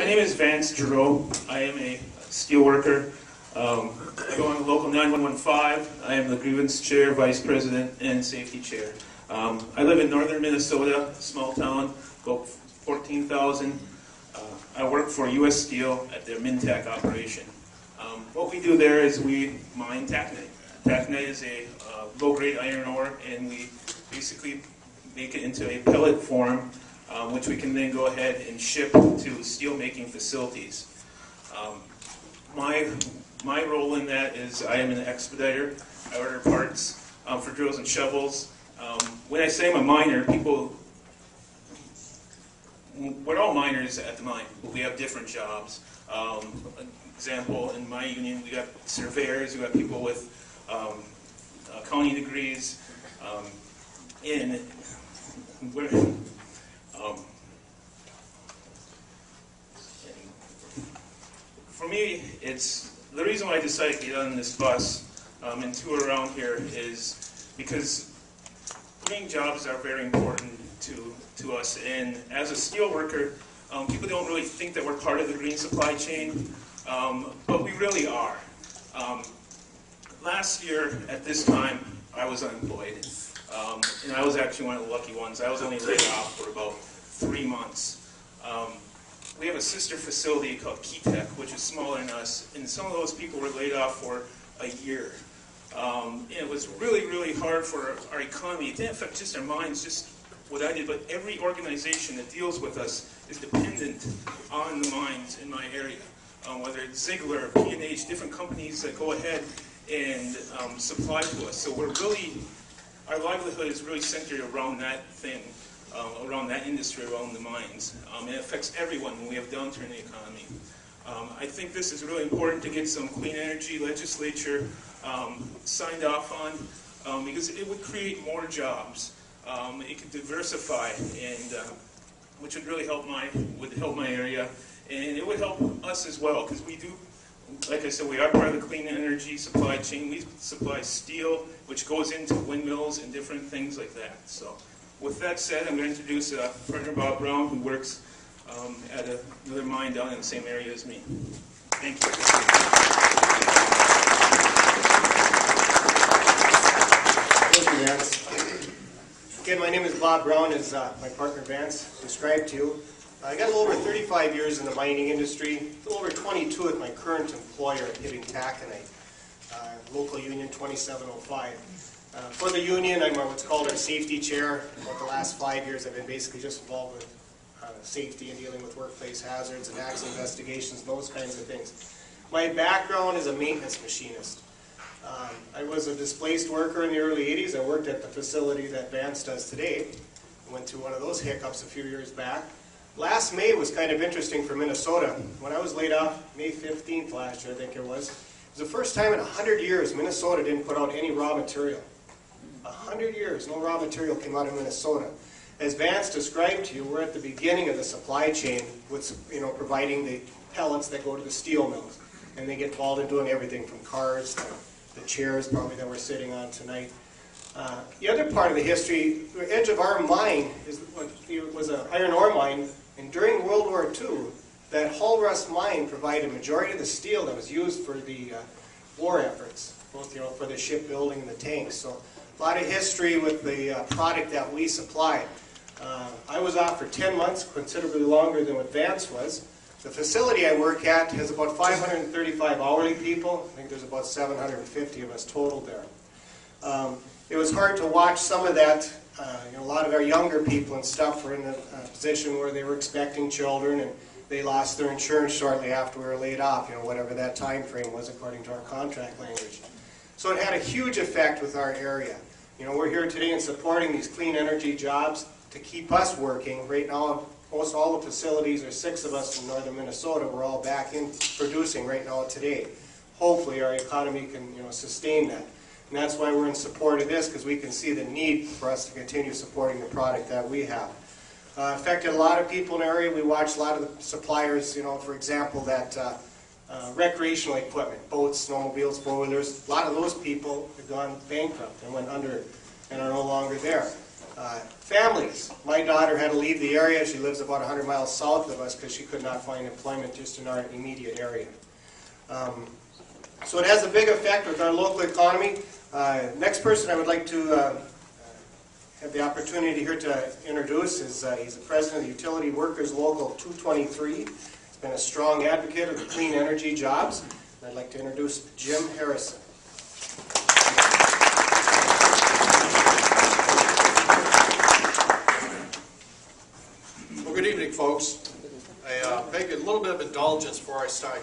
My name is Vance Giroux. I am a steel worker. I go on the local 9115. I am the grievance chair, vice president, and safety chair. I live in northern Minnesota, small town, about 14,000. I work for U.S. Steel at their Mintac operation. What we do there is we mine taconite. Taconite is a low-grade iron ore, and we basically make it into a pellet form, which we can then go ahead and ship to steel-making facilities. My role in that is I am an expediter. I order parts for drills and shovels. When I say I'm a miner, we're all miners at the mine, but we have different jobs. Example, in my union, we got surveyors, we got people with accounting degrees, for me, it's the reason why I decided to get on this bus and tour around here is because green jobs are very important to us. And as a steel worker, people don't really think that we're part of the green supply chain, but we really are. Last year at this time, I was unemployed, and I was actually one of the lucky ones. I was only laid off for about 3 months. We have a sister facility called Keitech, which is smaller than us, and some of those people were laid off for a year. And it was really, really hard for our economy. It didn't affect just our mines, just what I did, but every organization that deals with us is dependent on the mines in my area. Whether it's Ziegler, P&H, different companies that go ahead and supply to us. So we're really, our livelihood is really centered around that thing. Around that industry, around the mines. It affects everyone when we have downturn in the economy. I think this is really important to get some clean energy legislature signed off on because it would create more jobs. It could diversify, and which would really help my area, and it would help us as well because we do. Like I said, we are part of the clean energy supply chain. We supply steel, which goes into windmills and different things like that. So. With that said, I'm going to introduce partner Bob Brown, who works at another mine down in the same area as me. Thank you. Thank you, Vance. Again, my name is Bob Brown, as my partner Vance described to you. I got a little over 35 years in the mining industry, a little over 22 with my current employer at Hibbing Taconite, local union 2705. For the union, I'm what's called our safety chair. About the last 5 years, I've been basically just involved with safety and dealing with workplace hazards and accident investigations, those kinds of things. My background is a maintenance machinist. I was a displaced worker in the early 80s. I worked at the facility that Vance does today. I went through one of those hiccups a few years back. Last May was kind of interesting for Minnesota. When I was laid off, May 15th last year, I think it was the first time in 100 years Minnesota didn't put out any raw material. 100 years, no raw material came out of Minnesota. As Vance described to you, we're at the beginning of the supply chain with, providing the pellets that go to the steel mills. And they get involved in doing everything from cars to the chairs probably that we're sitting on tonight. The other part of the history, the edge of our mine was an iron ore mine, and during World War II, that Hull Rust mine provided a majority of the steel that was used for the war efforts, both for the shipbuilding and the tanks. So a lot of history with the product that we supplied. I was off for 10 months, considerably longer than what Vance was. The facility I work at has about 535 hourly people. I think there's about 750 of us total there. It was hard to watch some of that. A lot of our younger people and stuff were in a position where they were expecting children, and they lost their insurance shortly after we were laid off, whatever that time frame was according to our contract language. So it had a huge effect with our area. We're here today in supporting these clean energy jobs to keep us working. Right now, most all the facilities, or 6 of us in northern Minnesota, we're all back in producing right now today. Hopefully our economy can sustain that. And that's why we're in support of this, because we can see the need for us to continue supporting the product that we have. Affected a lot of people in the area. We watched a lot of the suppliers, for example, that recreational equipment, boats, snowmobiles, four-wheelers, a lot of those people have gone bankrupt and went under and are no longer there. Families. My daughter had to leave the area. She lives about 100 miles south of us because she could not find employment just in our immediate area. So it has a big effect with our local economy. Next person I would like to have the opportunity here to introduce is he's the president of the Utility Workers Local 223. He's been a strong advocate of the clean energy jobs. And I'd like to introduce Jim Harrison. Good evening, folks. I beg a little bit of indulgence before I start.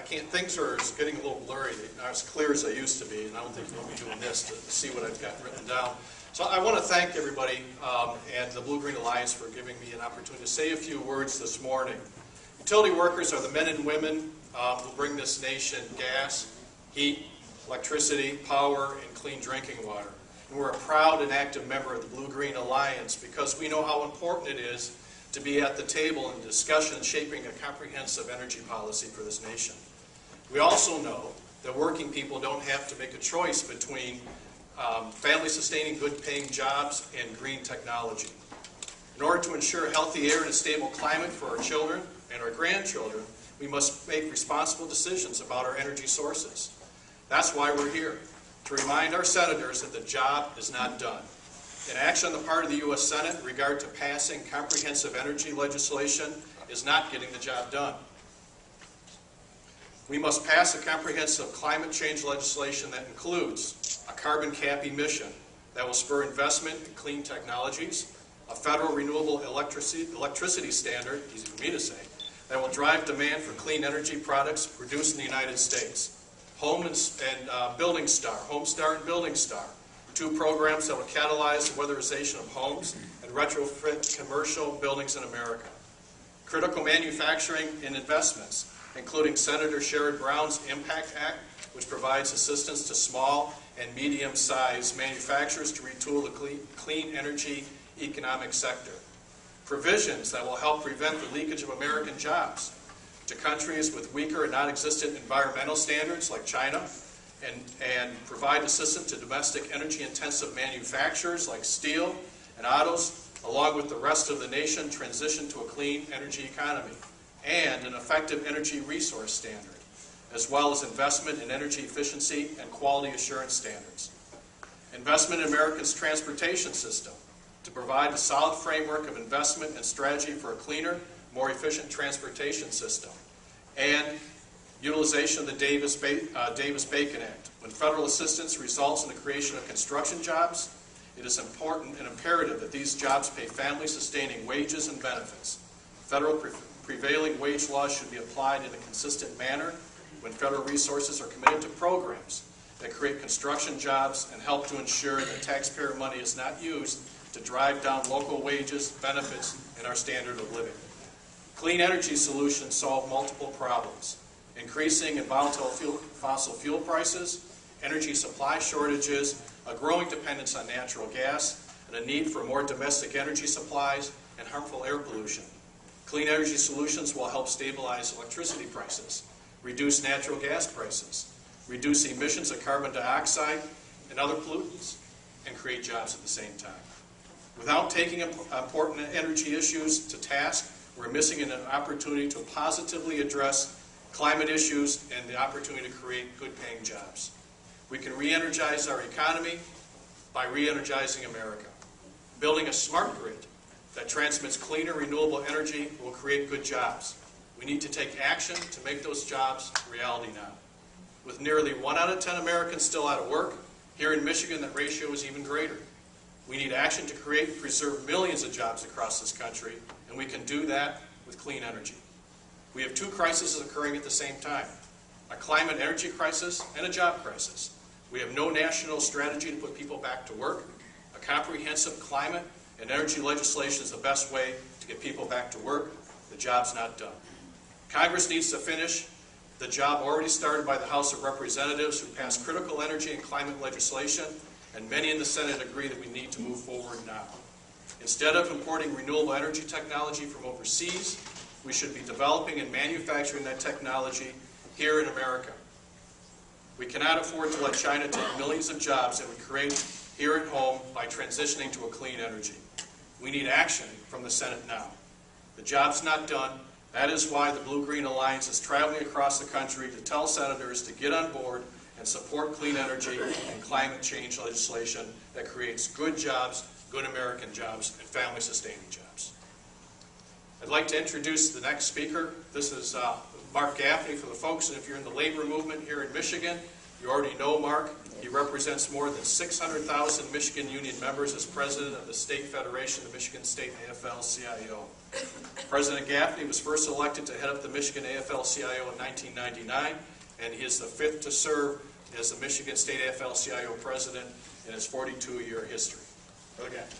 Things are getting a little blurry. They're not as clear as they used to be, and I don't think we'll be doing this to see what I've got written down. So I want to thank everybody and the Blue Green Alliance for giving me an opportunity to say a few words this morning. Utility workers are the men and women who bring this nation gas, heat, electricity, power, and clean drinking water. And we're a proud and active member of the Blue Green Alliance because we know how important it is to be at the table in discussion shaping a comprehensive energy policy for this nation. We also know that working people don't have to make a choice between family-sustaining, good-paying jobs and green technology. In order to ensure healthy air and a stable climate for our children and our grandchildren, we must make responsible decisions about our energy sources. That's why we're here, to remind our senators that the job is not done. Inaction on the part of the U.S. Senate in regard to passing comprehensive energy legislation is not getting the job done. We must pass a comprehensive climate change legislation that includes a carbon cap emission that will spur investment in clean technologies, a federal renewable electricity standard, easy for me to say, that will drive demand for clean energy products produced in the United States, Building Star, Homestar and Building Star, two programs that will catalyze the weatherization of homes and retrofit commercial buildings in America. Critical manufacturing and investments, including Senator Sherrod Brown's Impact Act, which provides assistance to small and medium-sized manufacturers to retool the clean energy economic sector. Provisions that will help prevent the leakage of American jobs to countries with weaker and non-existent environmental standards like China, and provide assistance to domestic energy-intensive manufacturers like steel and autos, along with the rest of the nation transition to a clean energy economy, and an effective energy resource standard, as well as investment in energy efficiency and quality assurance standards. Investment in America's transportation system to provide a solid framework of investment and strategy for a cleaner, more efficient transportation system, and utilization of the Davis-Bacon Act. When federal assistance results in the creation of construction jobs, it is important and imperative that these jobs pay family-sustaining wages and benefits. Federal prevailing wage laws should be applied in a consistent manner when federal resources are committed to programs that create construction jobs and help to ensure that taxpayer money is not used to drive down local wages, benefits, and our standard of living. Clean energy solutions solve multiple problems: increasing and volatile fossil fuel prices, energy supply shortages, a growing dependence on natural gas, and a need for more domestic energy supplies, and harmful air pollution. Clean energy solutions will help stabilize electricity prices, reduce natural gas prices, reduce emissions of carbon dioxide and other pollutants, and create jobs at the same time. Without taking important energy issues to task, we're missing an opportunity to positively address climate issues and the opportunity to create good-paying jobs. We can re-energize our economy by re-energizing America. Building a smart grid that transmits cleaner, renewable energy will create good jobs. We need to take action to make those jobs reality now. With nearly 1 out of 10 Americans still out of work, here in Michigan that ratio is even greater. We need action to create and preserve millions of jobs across this country, and we can do that with clean energy. We have two crises occurring at the same time: a climate energy crisis and a job crisis. We have no national strategy to put people back to work. A comprehensive climate and energy legislation is the best way to get people back to work. The job's not done. Congress needs to finish the job already started by the House of Representatives, who passed critical energy and climate legislation, and many in the Senate agree that we need to move forward now. Instead of importing renewable energy technology from overseas, we should be developing and manufacturing that technology here in America. We cannot afford to let China take millions of jobs that we create here at home by transitioning to a clean energy. We need action from the Senate now. The job's not done. That is why the Blue-Green Alliance is traveling across the country to tell senators to get on board and support clean energy and climate change legislation that creates good jobs, good American jobs, and family-sustaining jobs. I'd like to introduce the next speaker. This is Mark Gaffney for the folks, and if you're in the labor movement here in Michigan, you already know Mark. He represents more than 600,000 Michigan Union members as president of the State Federation, the Michigan State AFL-CIO. President Gaffney was first elected to head up the Michigan AFL-CIO in 1999, and he is the fifth to serve as the Michigan State AFL-CIO president in his 42-year history. Brother Gaffney.